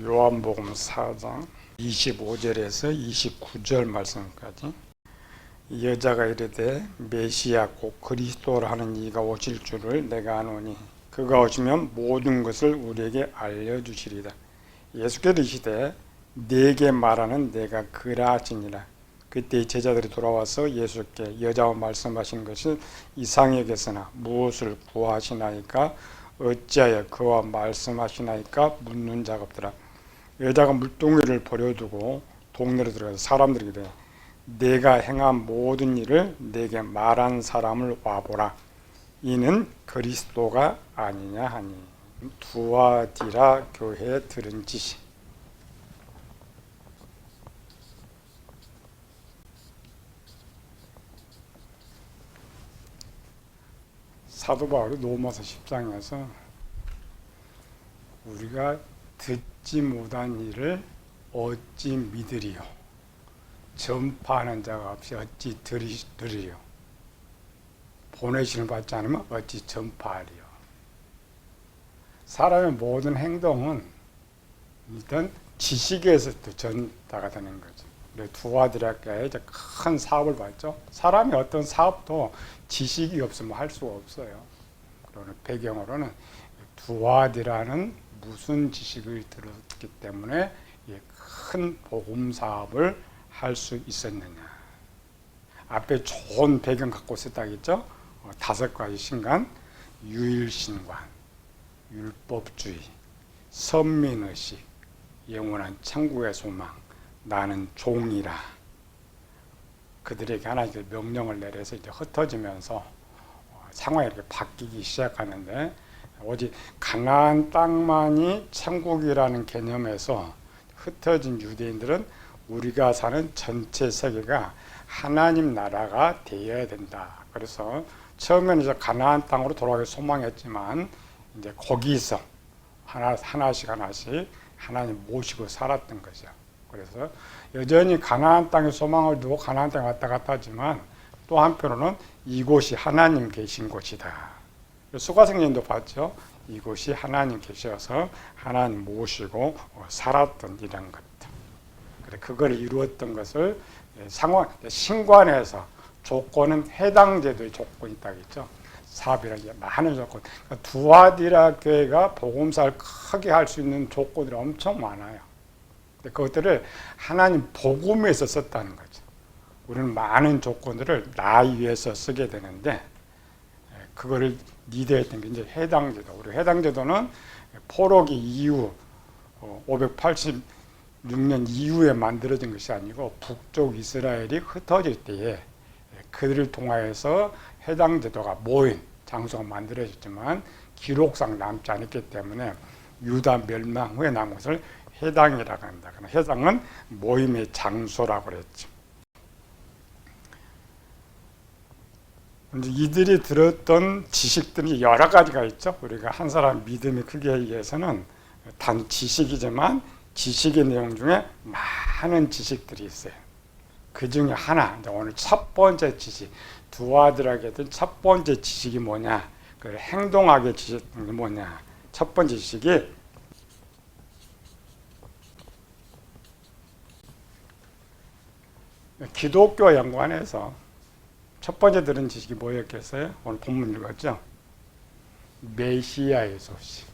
요한복음 4장 25절에서 29절 말씀까지. 여자가 이르되 메시아 곧 그리스도라 하는 이가 오실 줄을 내가 아노니 그가 오시면 모든 것을 우리에게 알려주시리다. 예수께서 이르시되 네게 말하는 내가 그라 하시니라. 그때 제자들이 돌아와서 예수께 여자와 말씀하신 것이 이상히 여겼으나 무엇을 구하시나이까 어찌하여 그와 말씀하시나이까 묻는 자가 없더라. 여자가 물동이를 버려두고 동네로 들어가서 사람들에게 이르되 내가 행한 모든 일을 내게 말한 사람을 와보라. 이는 그리스도가 아니냐 하니. 두아디라 교회에 들은 지시. 사도 바울이 로마서 10장에서 우리가 듣지 못한 일을 어찌 믿으리요, 전파하는 자가 없이 어찌 들으리요, 보내심을 받지 않으면 어찌 전파하리요. 사람의 모든 행동은 일단 지식에서부터 전파가 되는 거죠. 두아디라교회에 큰 사업을 받죠. 사람이 어떤 사업도 지식이 없으면 할 수가 없어요. 그러는 배경으로는 두아디라는 무슨 지식을 들었기 때문에 큰 복음 사업을 할 수 있었느냐. 앞에 좋은 배경 갖고 있었다겠죠. 5가지 신간, 유일신관, 율법주의, 선민의식, 영원한 천국의 소망, 나는 종이라. 그들에게 하나님께서 명령을 내려서 이제 흩어지면서 상황이 이렇게 바뀌기 시작하는데, 오직 가나안 땅만이 천국이라는 개념에서 흩어진 유대인들은 우리가 사는 전체 세계가 하나님 나라가 되어야 된다. 그래서 처음에는 이제 가나안 땅으로 돌아가기 소망했지만 이제 거기서 하나씩 하나님 모시고 살았던 거죠. 그래서 여전히 가나안 땅의 소망을 두고 가나안 땅에 왔다 갔다 하지만 또 한편으로는 이곳이 하나님 계신 곳이다. 수가성전도 봤죠. 이곳이 하나님 계셔서 하나님 모시고 살았던 이런 것들. 그걸 이루었던 것을 신관에서 조건은 해당 제도의 조건이 있다겠죠. 사업이라는 게 많은 조건. 그러니까 두아디라 교회가 복음사를 크게 할 수 있는 조건들이 엄청 많아요. 그것들을 하나님 복음에서 썼다는 거죠. 우리는 많은 조건들을 나 위해서 쓰게 되는데 그거를 리드했던 게 이제 해당제도. 우리 해당제도는 포로기 이후 586년 이후에 만들어진 것이 아니고 북쪽 이스라엘이 흩어질 때에 그들을 통하여서 해당제도가 모인 장소가 만들어졌지만 기록상 남지 않았기 때문에 유다 멸망 후에 남은 것을 해당이라고 한다. 해당은 모임의 장소라고 그랬죠. 이들이 들었던 지식들이 여러 가지가 있죠. 우리가 한 사람 믿음이 크게 위해서는 단 지식이지만 지식의 내용 중에 많은 지식들이 있어요. 그 중에 하나, 오늘 첫 번째 지식, 두아디라게 된 첫 번째 지식이 뭐냐? 그 행동학의 지식이 뭐냐? 첫 번째 지식이 기독교 연구원에서 첫 번째 들은 지식이 뭐였겠어요? 오늘 본문 읽었죠? 메시아의 소식.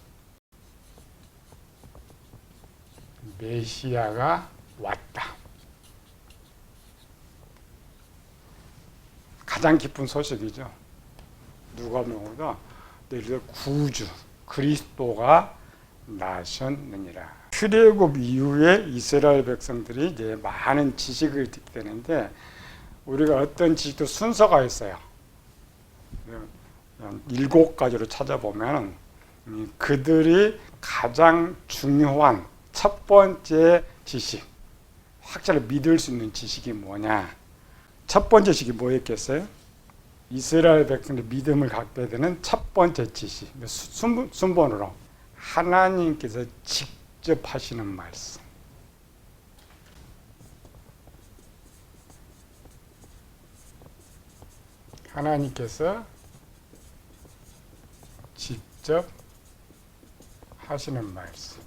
메시아가 왔다. 가장 기쁜 소식이죠. 누가 뭐보다 구주 그리스도가 나셨느니라. 출애굽 이후에 이스라엘 백성들이 이제 많은 지식을 듣게 되는데 우리가 어떤 지식도 순서가 있어요. 7가지로 찾아보면 그들이 가장 중요한 첫 번째 지식, 확실히 믿을 수 있는 지식이 뭐냐? 첫 번째 지식이 뭐였겠어요? 이스라엘 백성들이 믿음을 갖게 되는 첫 번째 지식, 순번으로 하나님께서 직접 하시는 말씀. 하나님께서 직접 하시는 말씀.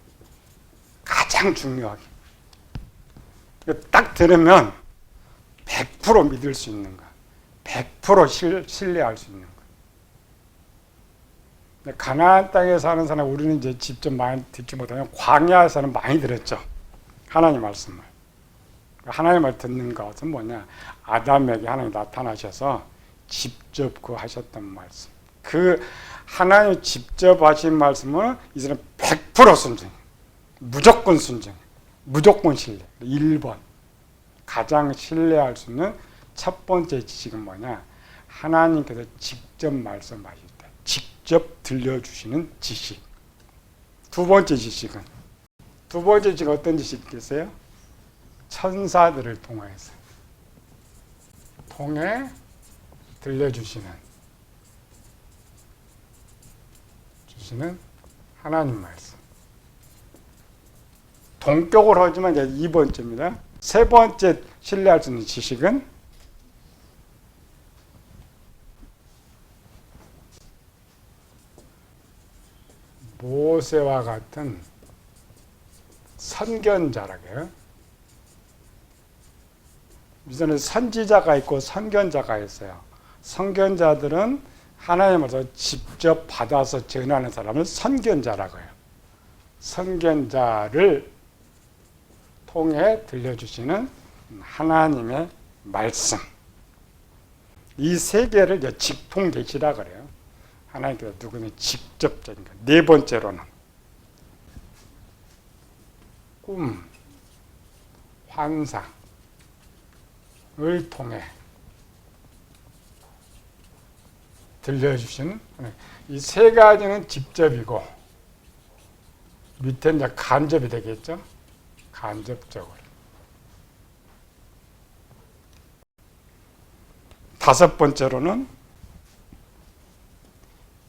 가장 가장 중요하게. 딱 들으면 100% 믿을 수 있는 거, 100% 신뢰할 수 있는 거. 가나안 땅에 사는 사람, 우리는 이제 직접 많이 듣지 못하면 광야에서는 많이 들었죠. 하나님 말씀을. 하나님 말 듣는 것은 뭐냐? 아담에게 하나님 나타나셔서 직접 그 하셨던 말씀. 그 하나님 직접 하신 말씀은 이제는 100% 순종. 무조건 순종. 무조건 신뢰. 1번. 가장 신뢰할 수 있는 첫 번째 지식은 뭐냐? 하나님께서 직접 말씀하실 때 직접 들려주시는 지식. 두 번째 지식은 어떤 지식이겠어요? 천사들을 통해 들려주시는 하나님 말씀. 동격을 하지만 이제 2번째입니다. 세 번째 신뢰할 수 있는 지식은 모세와 같은 선견자라고 해요. 이전에 선지자가 있고 선견자가 있어요. 선견자들은 하나님으로부터 직접 받아서 전하는 사람을 선견자라고 해요. 선견자를 통해 들려주시는 하나님의 말씀. 이 세 개를 이제 직통계시라 그래요. 하나님께서 누구는 직접적인 것. 네 번째로는 꿈, 환상을 통해 들려주시는 이 세 가지는 직접이고 밑에 이제 간접이 되겠죠. 간접적으로. 다섯 번째로는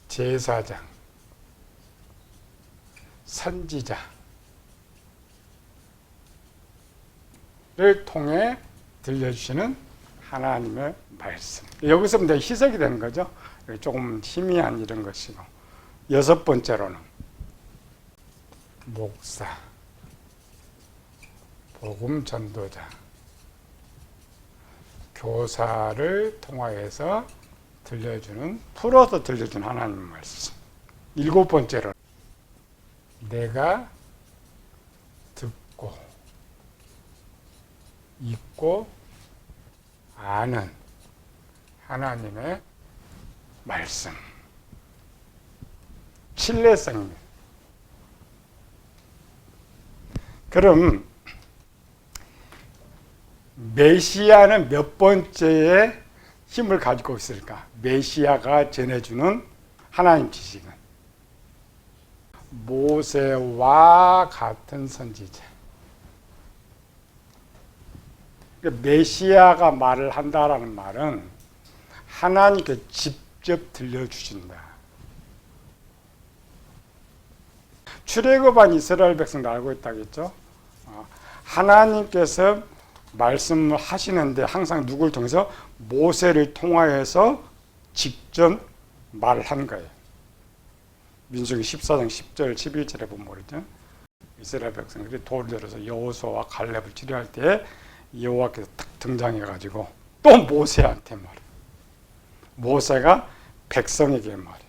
제사장, 선지자를 통해 들려주시는 하나님의 말씀. 여기서 이제 희석이 되는 거죠. 조금 희미한 이런 것이고. 여섯 번째로는 목사, 복음 전도자, 교사를 통하여서 풀어서 들려주는 하나님 말씀. 일곱 번째로 내가 듣고 읽고 아는 하나님의 말씀. 신뢰성입니다. 그럼 메시아는 몇 번째에 힘을 가지고 있을까? 메시아가 전해주는 하나님 지식은 모세와 같은 선지자. 메시아가 말을 한다라는 말은 하나님께 직접 들려주신다. 출애굽한 이스라엘 백성도 알고 있다겠죠? 하나님께서 말씀을 하시는데 항상 누구를 통해서? 모세를 통하여서 직접 말을 한 거예요. 민수기 14장 10절 11절에 보면 모르죠. 이스라엘 백성들이 돌을 들어서 여호수아와 갈렙을 치료할 때 여호와께서 딱 등장해가지고 또 모세한테 말해. 모세가 백성에게 말해.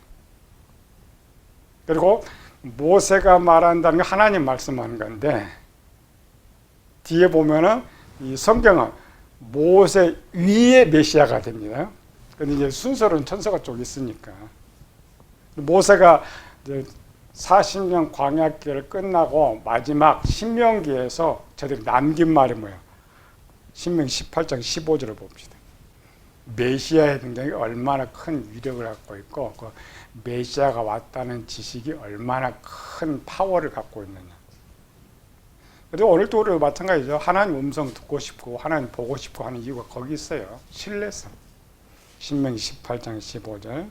그리고 모세가 말한다는 게 하나님 말씀하는 건데 뒤에 보면은 이 성경은 모세 위에 메시아가 됩니다. 근데 이제 순서는 천서가 쪽 있으니까 모세가 이제 40년 광야길을 끝나고 마지막 신명기에서 저들이 남긴 말이 뭐예요? 신명기 18장 15절을 봅시다. 메시아의 등장이 얼마나 큰 위력을 갖고 있고 그 메시아가 왔다는 지식이 얼마나 큰 파워를 갖고 있느냐. 그리고 오늘도 우리 마찬가지죠. 하나님 음성 듣고 싶고 하나님 보고 싶고 하는 이유가 거기 있어요. 신뢰성. 신명기 18장 15절.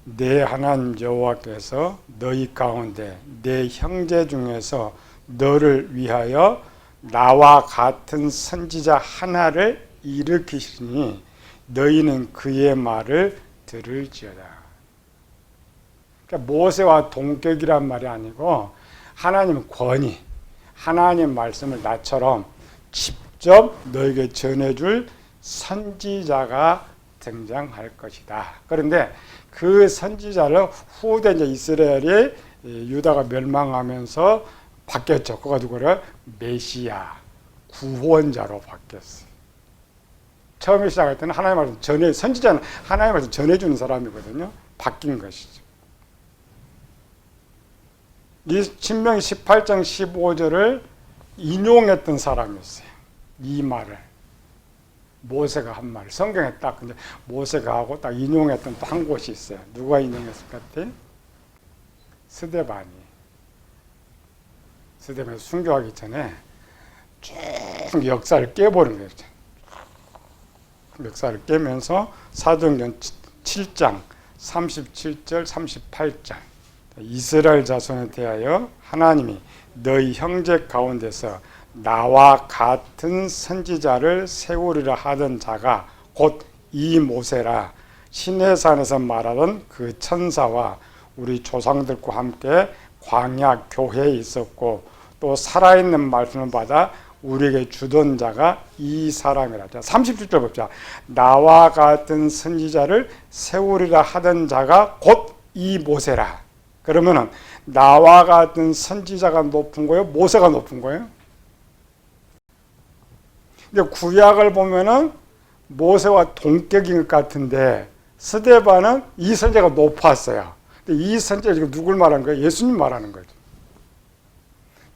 내 하나님 여호와께서 너희 가운데 내 형제 중에서 너를 위하여 나와 같은 선지자 하나를 일으키시니 너희는 그의 말을 들을지어다. 그러니까 모세와 동격이란 말이 아니고 하나님 권위, 하나님 말씀을 나처럼 직접 너에게 전해줄 선지자가 등장할 것이다. 그런데 그 선지자를 후대 이제 이스라엘이 유다가 멸망하면서 바뀌었죠. 그가 누구를? 메시아, 구원자로 바뀌었어요. 처음에 시작할 때는 하나님 말씀 선지자는 하나님 말씀 전해주는 사람이거든요. 바뀐 것이죠. 이 신명기 18장 15절을 인용했던 사람이었어요. 이 말을. 모세가 한 말. 성경에 딱 근데 모세가 하고 딱 인용했던 또 한 곳이 있어요. 누가 인용했을 것 같아? 스데반이. 스데반이 순교하기 전에 쭉 역사를 깨버린 거예요. 역사를 깨면서 사도행전 7장 37절 38절 이스라엘 자손에 대하여 하나님이 너희 형제 가운데서 나와 같은 선지자를 세우리라 하던 자가 곧 이 모세라 시내산에서 말하던 그 천사와 우리 조상들과 함께 광야 교회에 있었고 또 살아있는 말씀을 받아 우리에게 주던 자가 이 사람이라. 자, 37절 봅시다. 나와 같은 선지자를 세우리라 하던 자가 곧 이 모세라. 그러면은 나와 같은 선지자가 높은 거예요? 모세가 높은 거예요? 근데 구약을 보면은 모세와 동격인 것 같은데 스데반은 이 선지자가 높았어요. 근데 이 선지자가 지금 누굴 말하는 거예요? 예수님 말하는 거죠.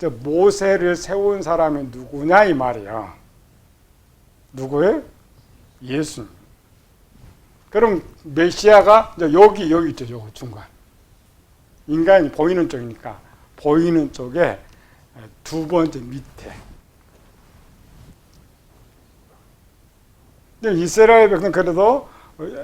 모세를 세운 사람이 누구냐 이 말이야. 누구예요? 예수님. 그럼 메시아가 여기 있죠. 여기 중간. 인간이 보이는 쪽이니까 보이는 쪽에 두 번째 밑에. 근데 이스라엘 백성은 그래도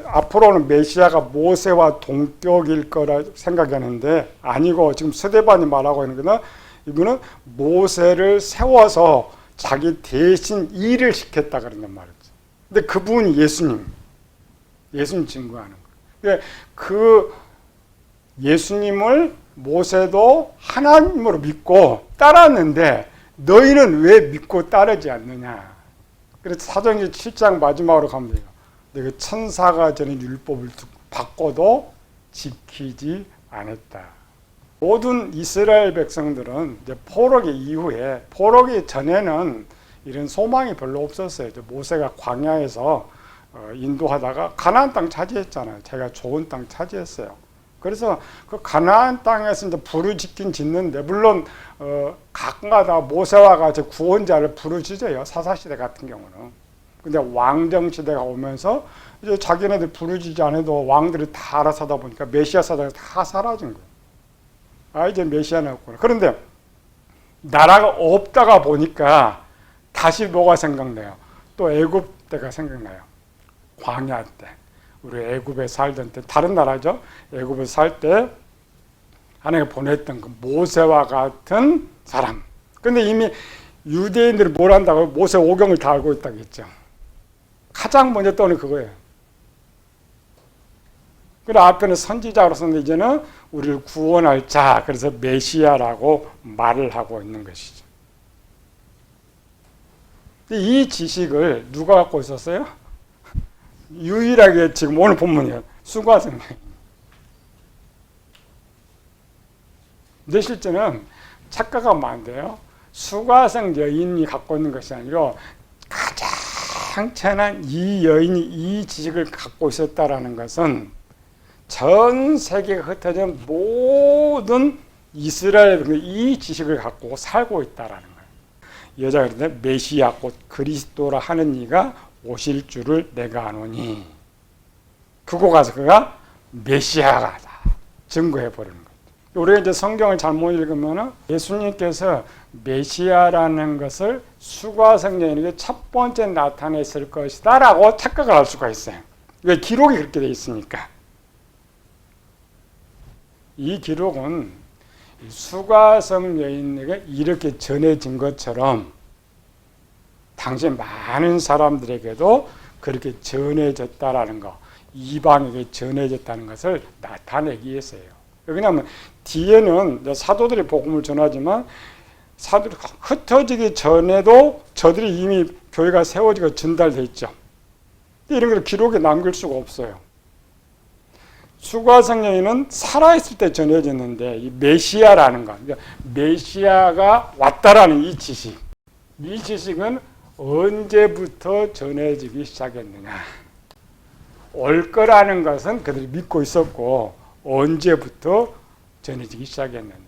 앞으로는 메시아가 모세와 동격일 거라 생각하는데 아니고 지금 스데반이 말하고 있는 거는 이분은 모세를 세워서 자기 대신 일을 시켰다 그런단 말이죠. 근데 그분이 예수님 증거하는 거예요. 그 예수님을 모세도 하나님으로 믿고 따랐는데 너희는 왜 믿고 따르지 않느냐. 그래서 사도행전 7장 마지막으로 가면 돼요. 내가 천사가 전에 율법을 바꿔도 지키지 않았다. 모든 이스라엘 백성들은 이제 포로기 이후에, 포로기 전에는 이런 소망이 별로 없었어요. 모세가 광야에서 인도하다가 가나안 땅 차지했잖아요. 제가 좋은 땅 차지했어요. 그래서 그 가나안 땅에서 이제 부르짖긴 짓는데, 물론 각마다 모세와 같이 구원자를 부르짖어요. 사사시대 같은 경우는. 근데 왕정시대가 오면서 이제 자기네들 부르짖지 않아도 왕들이 다 알아서 하다 보니까 메시아 사자가 다 사라진 거예요. 아, 이제 메시아는 없구나. 그런데 나라가 없다가 보니까 다시 뭐가 생각나요? 또 애굽 때가 생각나요. 광야 때. 우리 애굽에 살던 때, 다른 나라죠. 애굽에 살 때 하나님이 보냈던 그 모세와 같은 사람. 근데 이미 유대인들이 뭘 한다고? 모세 오경을 다 알고 있다고 했죠. 가장 먼저 떠오르는 그거예요. 그래 앞에는 선지자로서는 이제는 우리를 구원할 자, 그래서 메시아라고 말을 하고 있는 것이죠. 이 지식을 누가 갖고 있었어요? 유일하게 지금 오늘 본문이에요. 수가성. 근데 실제는 착각하면 안 돼요. 수가성 여인이 갖고 있는 것이 아니라 가장 천한 이 여인이 이 지식을 갖고 있었다라는 것은 전 세계가 흩어진 모든 이스라엘이 이 지식을 갖고 살고 있다라는 거예요. 여자가 그러는데 메시아 곧 그리스도라 하는 이가 오실 줄을 내가 아노니, 그거 가서 그가 메시아가 증거해 버리는 거예요. 우리가 이제 성경을 잘못 읽으면 예수님께서 메시아라는 것을 수가성여인에게 첫 번째 나타냈을 것이다라고 착각을 할 수가 있어요. 왜? 기록이 그렇게 돼 있으니까. 이 기록은 수가성 여인에게 이렇게 전해진 것처럼 당시 많은 사람들에게도 그렇게 전해졌다라는 거, 이방에게 전해졌다는 것을 나타내기 위해서예요. 왜냐하면 뒤에는 사도들이 복음을 전하지만 사도들이 흩어지기 전에도 저들이 이미 교회가 세워지고 전달돼 있죠. 이런 걸 기록에 남길 수가 없어요. 수고하성령이는 살아있을 때 전해졌는데 이 메시아라는 것, 그러니까 메시아가 왔다라는 이 지식은 언제부터 전해지기 시작했느냐. 올 거라는 것은 그들이 믿고 있었고 언제부터 전해지기 시작했느냐.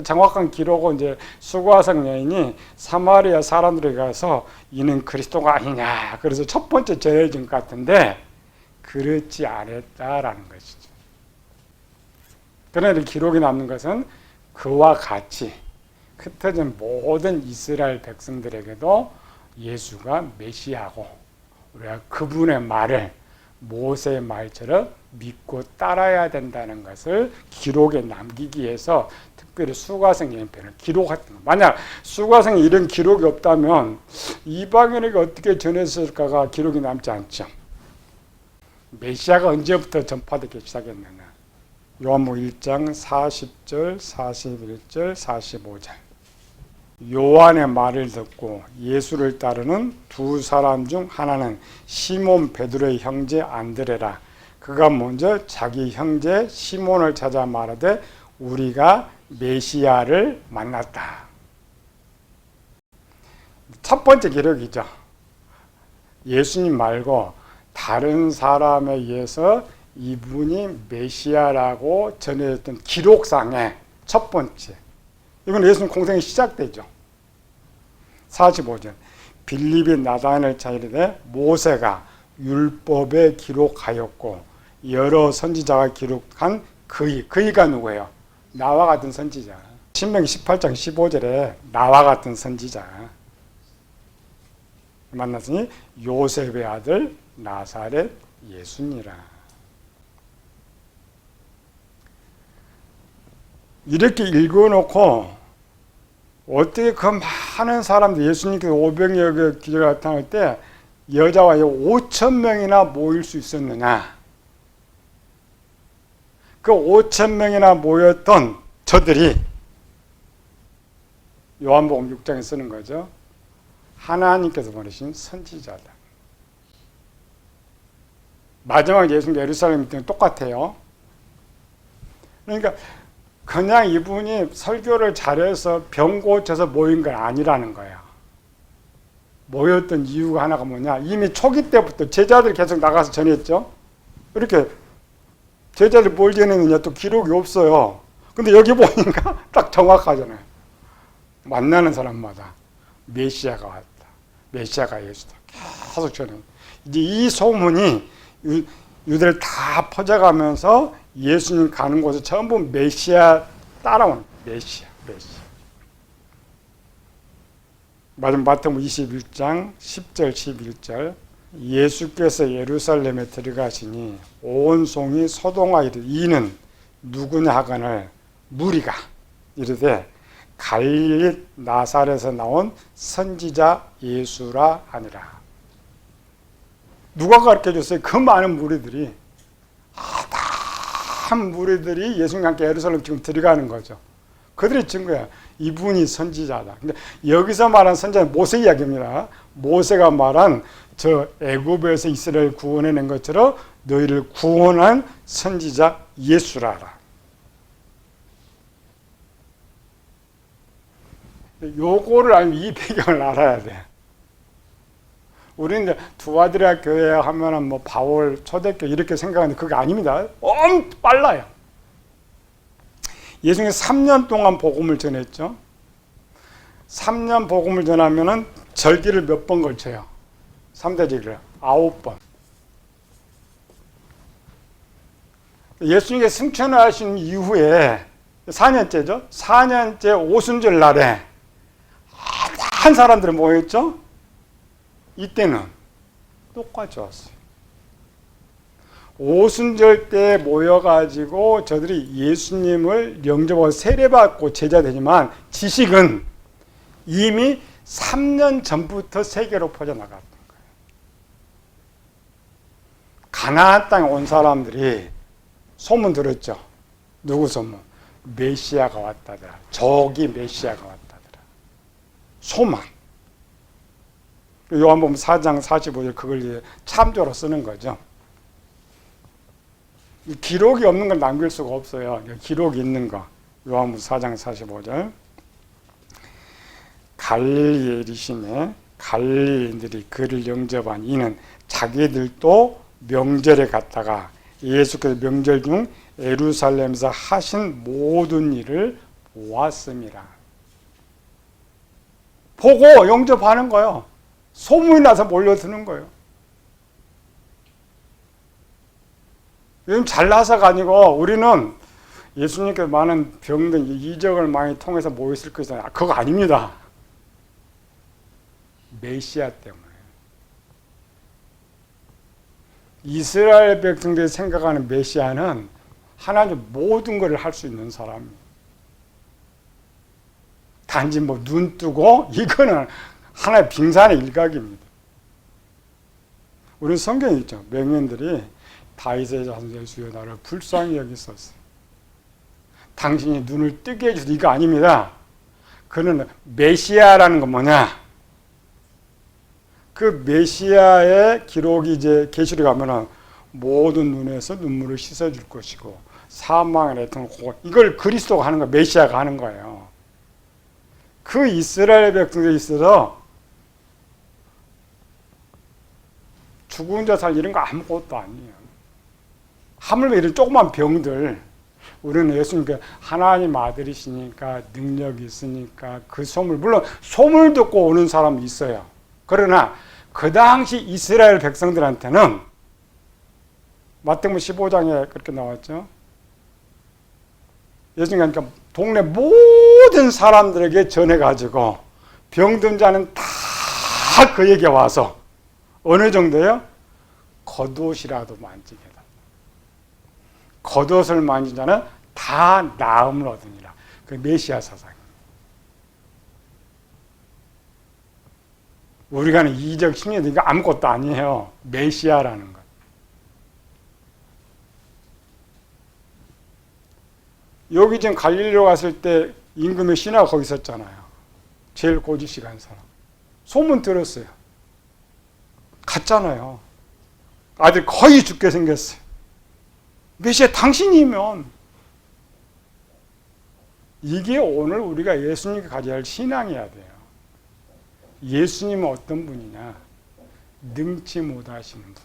정확한 기록은 이제 수고하성 여인이 사마리아 사람들에게 가서 이는 그리스도가 아니냐. 그래서 첫 번째 전해진 것 같은데 그렇지 않았다라는 것이죠. 그러나 기록이 남는 것은 그와 같이 흩어진 모든 이스라엘 백성들에게도 예수가 메시아고 우리가 그분의 말을 모세의 말처럼 믿고 따라야 된다는 것을 기록에 남기기 위해서 특별히 수고하성 여인편을 기록했던 거. 만약 수고하성에 이런 기록이 없다면 이방인에게 어떻게 전했을까가 기록이 남지 않죠. 메시아가 언제부터 전파되기 시작했느냐. 요한복음 1장 40절, 41절, 45절. 요한의 말을 듣고 예수를 따르는 두 사람 중 하나는 시몬 베드로의 형제 안드레라. 그가 먼저 자기 형제 시몬을 찾아 말하되 우리가 메시아를 만났다. 첫 번째 기록이죠. 예수님 말고 다른 사람에 의해서 이분이 메시아라고 전해졌던 기록상의 첫 번째. 이건 예수님 공생이 시작되죠. 45절. 빌립이 나다나엘을 찾으되 모세가 율법에 기록하였고 여러 선지자가 기록한 그이가 누구예요? 나와 같은 선지자. 신명기 18장 15절에 나와 같은 선지자 만났으니 요셉의 아들 나사렛 예수니라. 이렇게 읽어놓고 어떻게 그 많은 사람들 예수님께서 500여 기적이 나타날 때 여자와 5,000명이나 모일 수 있었느냐. 그 5,000명이나 모였던 저들이 요한복음 6장에 쓰는 거죠. 하나님께서 보내신 선지자다. 마지막 예수님 예루살렘 때는 똑같아요. 그러니까 그냥 이분이 설교를 잘해서 병 고쳐서 모인 건 아니라는 거예요. 모였던 이유가 하나가 뭐냐. 이미 초기 때부터 제자들 계속 나가서 전했죠. 이렇게 제자들 뭘 전했느냐 또 기록이 없어요. 근데 여기 보니까 딱 정확하잖아요. 만나는 사람마다 메시아가 왔다. 메시아가 예수다. 계속 전해. 이제 이 소문이 유대를 다 퍼져가면서 예수님 가는 곳에 전부 메시아 따라온 메시아. 마지막 마태복음 21장 10절 11절. 예수께서 예루살렘에 들어가시니 온 송이 소동하이르되 이는 누구냐 하거늘 무리가 이르되 갈릴리 나사렛에서 나온 선지자 예수라 하니라. 누가 가르쳐줬어요? 그 많은 무리들이 한 무리들이 예수님과 함께 예루살렘 지금 들어가는 거죠. 그들이 증거야. 이분이 선지자다. 근데 여기서 말한 선지자는 모세 이야기입니다. 모세가 말한 저 애굽에서 이스라엘 구원해낸 것처럼 너희를 구원한 선지자 예수라라. 요거를 알면 이 배경을 알아야 돼. 우리는 두아드라 교회 하면은 뭐 바울 초대교회 이렇게 생각하는데 그게 아닙니다. 엄청 빨라요. 예수님이 3년 동안 복음을 전했죠. 3년 복음을 전하면은 절기를 몇 번 걸쳐요? 3대 절기를 9번. 예수님이 승천하신 이후에 4년째죠. 4년째 오순절 날에 한 사람들이 모였죠. 이때는 똑같이 왔어요. 오순절 때 모여가지고 저들이 예수님을 영접하고 세례받고 제자 되지만 지식은 이미 3년 전부터 세계로 퍼져나갔던 거예요. 가나안 땅에 온 사람들이 소문 들었죠. 누구 소문? 메시아가 왔다더라. 저기 메시아가 왔다더라. 소망. 요한복음 4장 45절 그걸 이제 참조로 쓰는 거죠. 기록이 없는 걸 남길 수가 없어요. 기록이 있는 거. 요한복음 4장 45절. 갈릴리에 이르시매 갈릴리인들이 그를 영접한 이는 자기들도 명절에 갔다가 예수께서 명절 중 예루살렘에서 하신 모든 일을 보았음이라. 보고 영접하는 거예요. 소문이 나서 몰려드는 거예요. 요즘 잘나서가 아니고 우리는 예수님께서 많은 병든 이적을 많이 통해서 모였을 것이잖아요. 그거 아닙니다. 메시아 때문에. 이스라엘 백성들이 생각하는 메시아는 하나님 모든 것을 할 수 있는 사람이에요. 단지 뭐 눈 뜨고 이거는 하나의 빙산의 일각입니다. 우리는 성경에 있죠. 명인들이 다윗의 자손 예수여 나를 불쌍히 여기소서. 당신이 눈을 뜨게 해주소. 이거 아닙니다. 그는 메시아라는 건 뭐냐? 그 메시아의 기록이 이제 계시록에 가면은 모든 눈에서 눈물을 씻어줄 것이고 사망의 애통을 이걸 그리스도가 하는 거예요. 메시아가 하는 거예요. 그 이스라엘 백성들이 있어서 죽은 자 살 이런 거 아무것도 아니에요. 하물며 이런 조그만 병들 우리는 예수님께 하나님 아들이시니까 능력이 있으니까 그 소문 물론 소문을 듣고 오는 사람이 있어요. 그러나 그 당시 이스라엘 백성들한테는 마태복음 15장에 그렇게 나왔죠. 예수님이 그러니까 동네 모든 사람들에게 전해가지고 병든 자는 다 그에게 와서 어느 정도요? 겉옷이라도 만지게 해달라. 겉옷을 만진 자는 다 나음을 얻으니라. 그 메시아 사상입니다. 우리가 하는 이적 심리도 이거 아무것도 아니에요. 메시아라는 것. 여기 지금 갈릴리로 갔을 때 임금의 신하가 거기 있었잖아요. 제일 고지식 한 사람. 소문 들었어요. 갔잖아요. 아들 거의 죽게 생겼어요. 메시아 당신이면 이게 오늘 우리가 예수님께 가져야 할 신앙이어야 돼요. 예수님은 어떤 분이냐? 능치 못하시는 분.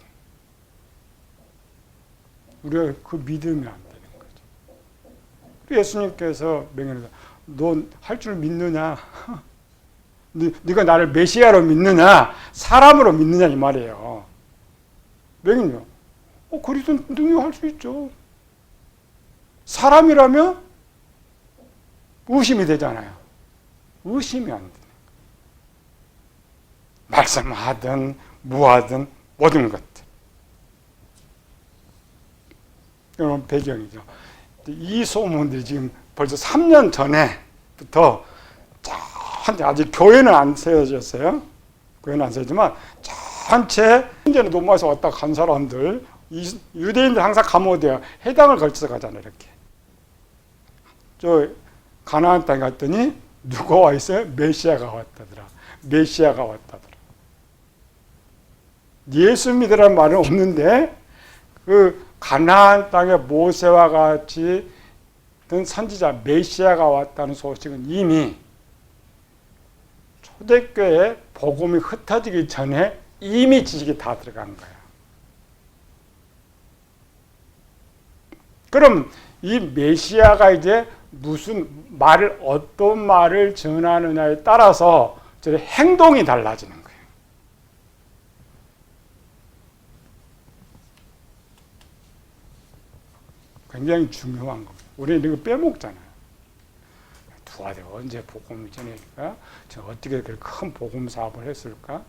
우리가 그 믿으면 안 되는 거죠. 예수님께서 명령해서 너 할 줄 믿느냐? 네가 나를 메시아로 믿느냐? 사람으로 믿느냐 이 말이에요. 명령요. 그리스도는 능력할 수 있죠. 사람이라면 의심이 되잖아요. 의심이 안 돼. 말씀하든 무하든 모든 것들. 이런 배경이죠. 이 소문들이 지금 벌써 3년 전에부터 아직 교회는 안 세워졌어요. 교회는 안 세워지만 전체 현재는 로마에서 왔다 간 사람들 유대인들 항상 가면 어디야? 해당을 걸쳐서 가잖아요. 이렇게. 저 가나안 땅에 갔더니 누가 와 있어요? 메시아가 왔다더라. 메시아가 왔다더라. 예수 믿으라는 말은 없는데 그 가나안 땅에 모세와 같이 든 선지자 메시아가 왔다는 소식은 이미 초대교회에 복음이 흩어지기 전에 이미 지식이 다 들어간 거예요. 그럼 이 메시아가 이제 무슨 말을 어떤 말을 전하느냐에 따라서 행동이 달라지는 거예요. 굉장히 중요한 겁니다. 우리는 이거 빼먹잖아요. 두 아들 언제 복음을 전해줄까? 어떻게 그렇게 큰 복음 사업을 했을까?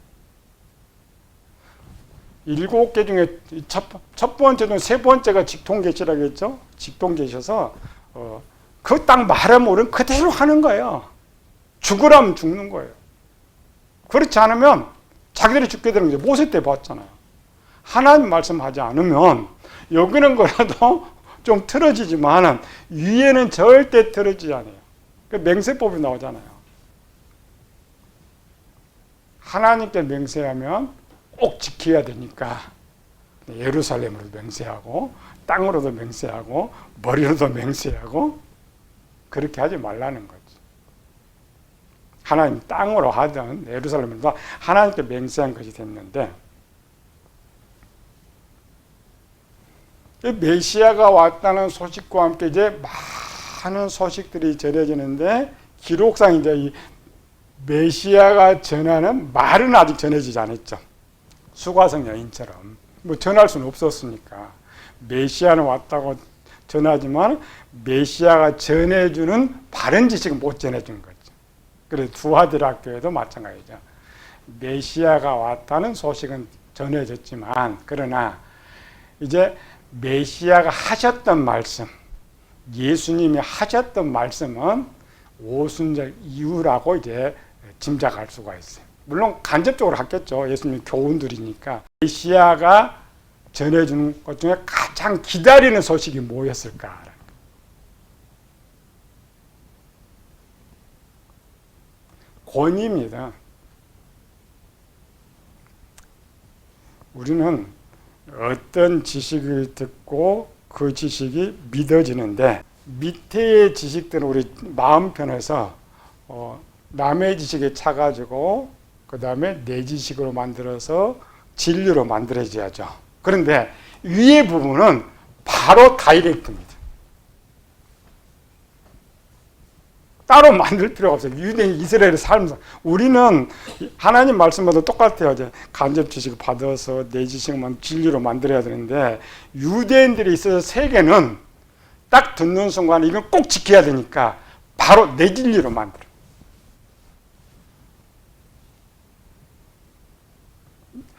7개 중에 첫 번째는 세 번째가 직통계시라고 했죠. 직통계셔서 그 딱 말하면 우리는 그대로 하는 거예요. 죽으라면 죽는 거예요. 그렇지 않으면 자기들이 죽게 되는 거죠. 모세 때 봤잖아요. 하나님 말씀하지 않으면 여기는 거라도 좀 틀어지지만 위에는 절대 틀어지지 않아요. 그 맹세법이 나오잖아요. 하나님께 맹세하면 꼭 지켜야 되니까 예루살렘으로 맹세하고 땅으로도 맹세하고 머리로도 맹세하고 그렇게 하지 말라는 거지. 하나님 땅으로 하든 예루살렘으로 하나님께 맹세한 것이 됐는데 메시아가 왔다는 소식과 함께 이제 많은 소식들이 전해지는데 기록상 이제 이 메시아가 전하는 말은 아직 전해지지 않았죠. 수가성 여인처럼 뭐 전할 수는 없었으니까 메시아는 왔다고 전하지만 메시아가 전해주는 바른 지식은 못 전해준 거죠. 그래서 두아디라교회도 마찬가지죠. 메시아가 왔다는 소식은 전해졌지만 그러나 이제 메시아가 하셨던 말씀, 예수님이 하셨던 말씀은 오순절 이후라고 이제 짐작할 수가 있어요. 물론 간접적으로 했겠죠. 예수님 교훈들이니까. 메시아가 전해주는 것 중에 가장 기다리는 소식이 뭐였을까? 권위입니다. 우리는 어떤 지식을 듣고 그 지식이 믿어지는데 밑에의 지식들은 우리 마음 편해서 남의 지식에 차가지고 그 다음에 내 지식으로 만들어서 진리로 만들어져야죠. 그런데 위의 부분은 바로 다이렉트입니다. 따로 만들 필요가 없어요. 유대인 이스라엘의 삶에서 우리는 하나님 말씀과도 똑같아요. 이제 간접 지식을 받아서 내 지식만 진리로 만들어야 되는데 유대인들이 있어서 세계는 딱 듣는 순간 이건 꼭 지켜야 되니까 바로 내 진리로 만들어.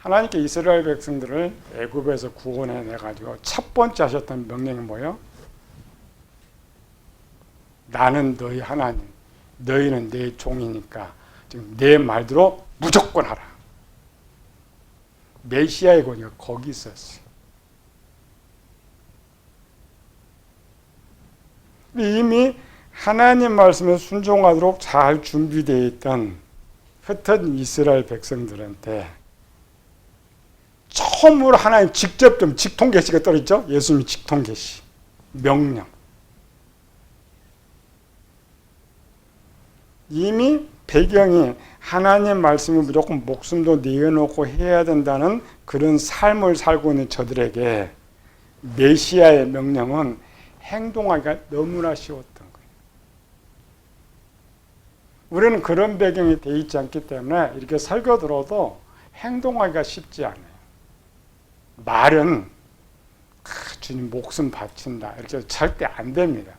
하나님께 이스라엘 백성들을 애굽에서 구원해 가지고 첫 번째 하셨던 명령이 뭐예요? 나는 너희 하나님, 너희는 내 종이니까 지금 내 말대로 무조건 하라. 메시아의 권위가 거기 있었어요. 이미 하나님 말씀에 순종하도록 잘 준비되어 있던 흩어진 이스라엘 백성들한테 처음으로 하나님 직접 좀 직통계시가 떨어졌죠. 예수님이 직통계시, 명령. 이미 배경이 하나님 말씀을 무조건 목숨도 내어놓고 해야 된다는 그런 삶을 살고 있는 저들에게 메시아의 명령은 행동하기가 너무나 쉬웠던 거예요. 우리는 그런 배경이 되어 있지 않기 때문에 이렇게 설교 들어도 행동하기가 쉽지 않아요. 말은 주님 목숨 바친다 이렇게 절대 안 됩니다.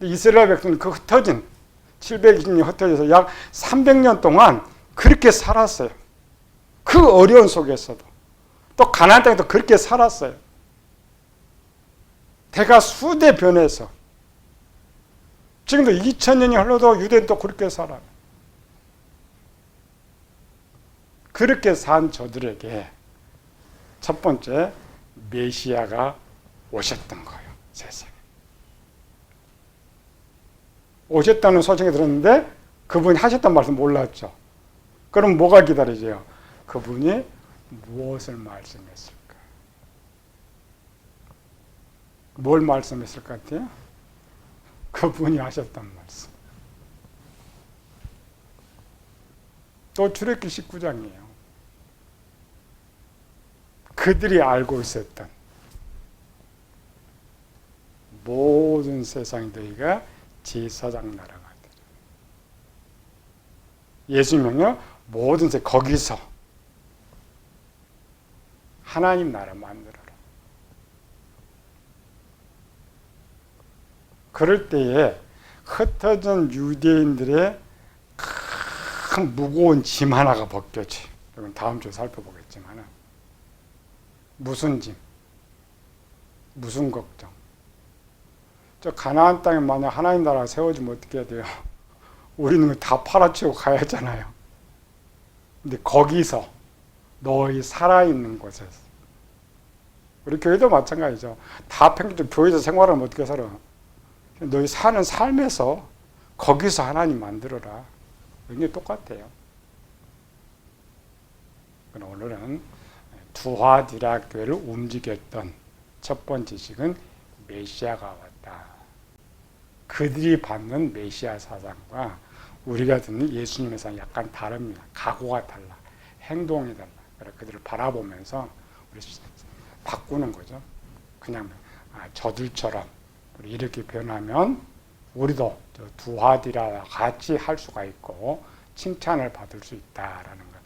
이스라엘 백성은 그 흩어진 720년이 흩어져서 약 300년 동안 그렇게 살았어요. 그 어려운 속에서도 또 가나안 땅에도 그렇게 살았어요. 대가 수대 변해서 지금도 2000년이 흘러도 유대는 또 그렇게 살아요. 그렇게 산 저들에게 첫 번째 메시아가 오셨던 거예요. 세상에. 오셨다는 소식이 들었는데 그분이 하셨던 말씀 몰랐죠. 그럼 뭐가 기다리죠? 그분이 무엇을 말씀했을까? 뭘 말씀했을 것 같아요? 그분이 하셨던 말씀. 또 출애굽기 19장이에요. 그들이 알고 있었던 모든 세상이 너희가 제사장 나라가 되라. 예수님은요 모든 세 거기서 하나님 나라 만들어라. 그럴 때에 흩어진 유대인들의 큰 무거운 짐 하나가 벗겨져. 이건 다음 주에 살펴보겠지만 무슨 짐, 무슨 걱정. 저 가나안 땅에 만약 하나님 나라가 세워지면 어떻게 해야 돼요? 우리는 다 팔아치우고 가야 하잖아요. 근데 거기서 너희 살아있는 곳에서 우리 교회도 마찬가지죠. 다 평균적으로 교회에서 생활하면 어떻게 살아? 너희 사는 삶에서 거기서 하나님 만들어라. 이게 똑같아요. 오늘은 두하디라 교회를 움직였던 첫 번째 지식은 메시아가 왔다. 그들이 받는 메시아 사상과 우리가 듣는 예수님의 사상 약간 다릅니다. 각오가 달라. 행동이 달라. 그래서 그들을 바라보면서 우리 바꾸는 거죠. 그냥 저들처럼 우리 이렇게 변하면 우리도 두하디라와 같이 할 수가 있고 칭찬을 받을 수 있다라는 것.